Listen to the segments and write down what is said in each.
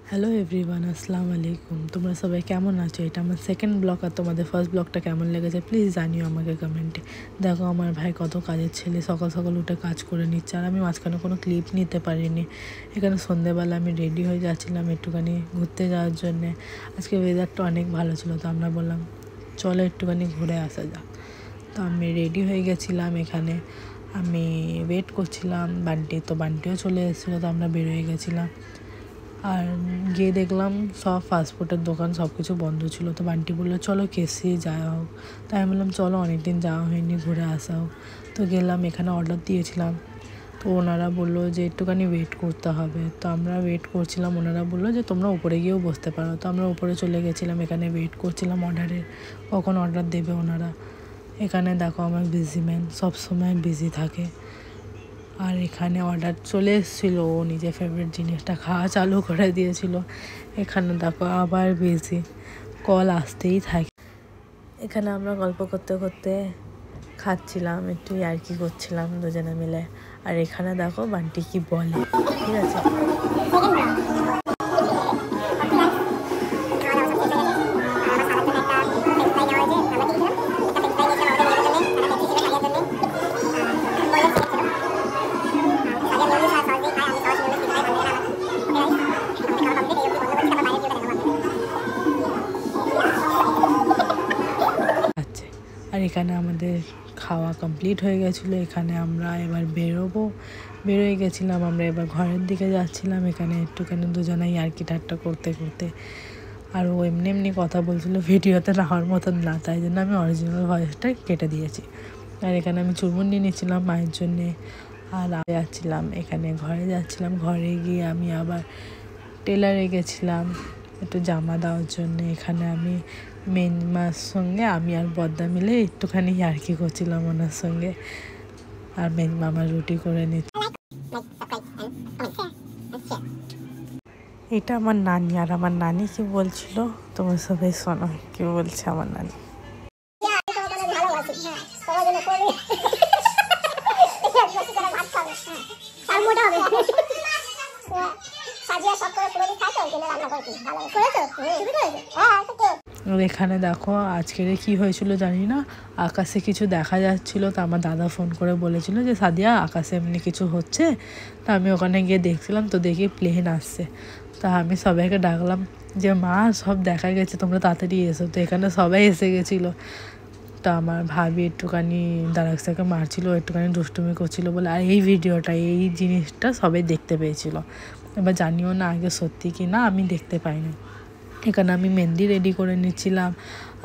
Hello everyone, আসসালামু আলাইকুম। তোমরা সবাই কেমন আছো? এটা আমার সেকেন্ড ব্লগ। আর তোমাদের ফার্স্ট ব্লগটা কেমন লেগেছে প্লিজ জানিও আমাকে কমেন্টে। দেখো আমার ভাই কত কাজের ছেলে, সকাল সকাল উঠে কাজ করে নিচ্ছে, আর আমি মাঝখানে কোনো ক্লিপ নিতে পারিনি। এখানে সন্ধ্যেবেলা আমি রেডি হয়ে যাচ্ছিলাম একটুখানি ঘুরতে যাওয়ার জন্যে। আজকে ওয়েদারটা অনেক ভালো ছিল, তো আমরা বললাম চলো একটুখানি ঘুরে আসা যাক। তো আমি রেডি হয়ে গেছিলাম, এখানে আমি ওয়েট করছিলাম বান্টিও চলে এসেছিলো, তো আমরা বেরোয় গেছিলাম। আর গিয়ে দেখলাম সব ফাস্টফুডের দোকান সব কিছু বন্ধ ছিল। তো বান্টি বললো চলো কেসি যাওয়া হোক। তাই আমি বললাম চলো, অনেকদিন যাওয়া হয়নি, ঘুরে আসা হোক। তো গেলাম, এখানে অর্ডার দিয়েছিলাম। তো ওনারা বললো যে একটুখানি ওয়েট করতে হবে। তো আমরা ওয়েট করছিলাম, ওনারা বললো যে তোমরা উপরে গিয়েও বসতে পারো। তো আমরা উপরে চলে গেছিলাম, এখানে ওয়েট করছিলাম অর্ডারের, কখন অর্ডার দেবে ওনারা। এখানে দেখো আমার বিজি ম্যান সবসময় বিজি থাকে। আর এখানে অর্ডার চলে এসেছিলো, ও নিজের ফেভারিট জিনিসটা খাওয়া চালু করে দিয়েছিল। এখানে দেখো আবার বিজি, কল আসতেই থাকে। এখানে আমরা গল্প করতে করতে খাচ্ছিলাম, একটু ইয়ার্কি করছিলাম দুজনে মিলে। আর এখানে দেখো বান্টি কি বলে, ঠিক আছে। আর এখানে আমাদের খাওয়া কমপ্লিট হয়ে গেছিলো। এখানে আমরা এবার বেরোয় গেছিলাম, আমরা এবার ঘরের দিকে যাচ্ছিলাম। এখানে একটুখানি দুজনে ইয়ার্কি ঠাট্টা করতে করতে, আর ও এমনি কথা বলছিলো, ভিডিওতে নেওয়ার মতন না, তাই জন্য আমি অরিজিনাল ভয়েসটা কেটে দিয়েছি। আর এখানে আমি চুরমুন্ডি নিচ্ছিলাম মায়ের জন্যে, আর যাচ্ছিলাম এখানে ঘরে যাচ্ছিলাম। ঘরে গিয়ে আমি আবার টেলারে গেছিলাম একটু জামা দেওয়ার জন্য। এখানে আমি মেনমার সঙ্গে আমি আর বদ্দা মিলে একটুখানি ইয়ার্কি করছিলাম ওনার সঙ্গে। আর মেনমা আমার রুটি করে নিচ্ছে। এটা আমার নানি, আর আমার নানি কি বলছিল তোমরা সবাই শোনো কি বলছে আমার নানি। এখানে দেখো আজকের কি হয়েছিল জানি না, আকাশে কিছু দেখা যাচ্ছিল। তো আমার দাদা ফোন করে বলেছিল যে সাদিয়া আকাশে এমনি কিছু হচ্ছে। তা আমি ওখানে গিয়ে দেখছিলাম, তো দেখি প্লেন আসছে। তা আমি সবাইকে ডাকলাম যে মা সব দেখা গেছে, তোমরা তাড়াতাড়ি এসো। তো এখানে সবাই এসে গেছিলো। তো আমার ভাবি একটুখানি দারাক্সাকে মারছিল, একটুখানি দুষ্টুমি করছিল বলে। আর এই ভিডিওটা এই জিনিসটা সবাই দেখতে পেয়েছিল। এবার জানিও না আগে সত্যি কি না, আমি দেখতে পাইনি। এখানে আমি মেহেন্দি রেডি করে নিচ্ছিলাম,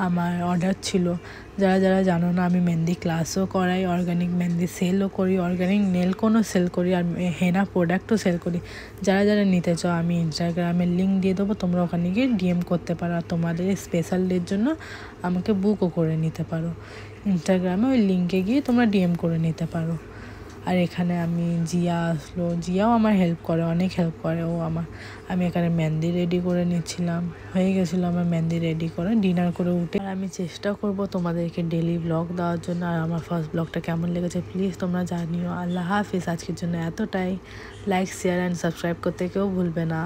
আমার অর্ডার ছিল। যারা যারা জানো না, আমি মেহেন্দি ক্লাসও করাই, অর্গানিক মেহেন্দি সেলও করি, অর্গানিক নেলকনও সেল করি, আর হেনা প্রোডাক্টও সেল করি। যারা যারা নিতে চাও আমি ইনস্টাগ্রামের লিঙ্ক দিয়ে দেবো, তোমরা ওখানে গিয়ে ডিএম করতে পারো। আর তোমাদের স্পেশাল ডের জন্য আমাকে বুকও করে নিতে পারো। ইনস্টাগ্রামে ওই লিঙ্কে গিয়ে তোমরা ডিএম করে নিতে পারো। আর এখানে আমি জিয়া আসলো, জিয়াও আমার হেল্প করে, অনেক হেল্প করে ও আমার। আমি এখানে মেহেন্দি রেডি করে নিচ্ছিলাম, হয়ে গেছিলো আমার মেহেন্দি রেডি করে ডিনার করে উঠে। আর আমি চেষ্টা করব তোমাদেরকে ডেলি ব্লগ দেওয়ার জন্য। আর আমার ফার্স্ট ব্লগটা কেমন লেগেছে প্লিজ তোমরা জানিও। আল্লাহ হাফিজ, আজকের জন্য এতটাই। লাইক শেয়ার অ্যান্ড সাবস্ক্রাইব করতে কেউ ভুলবে না।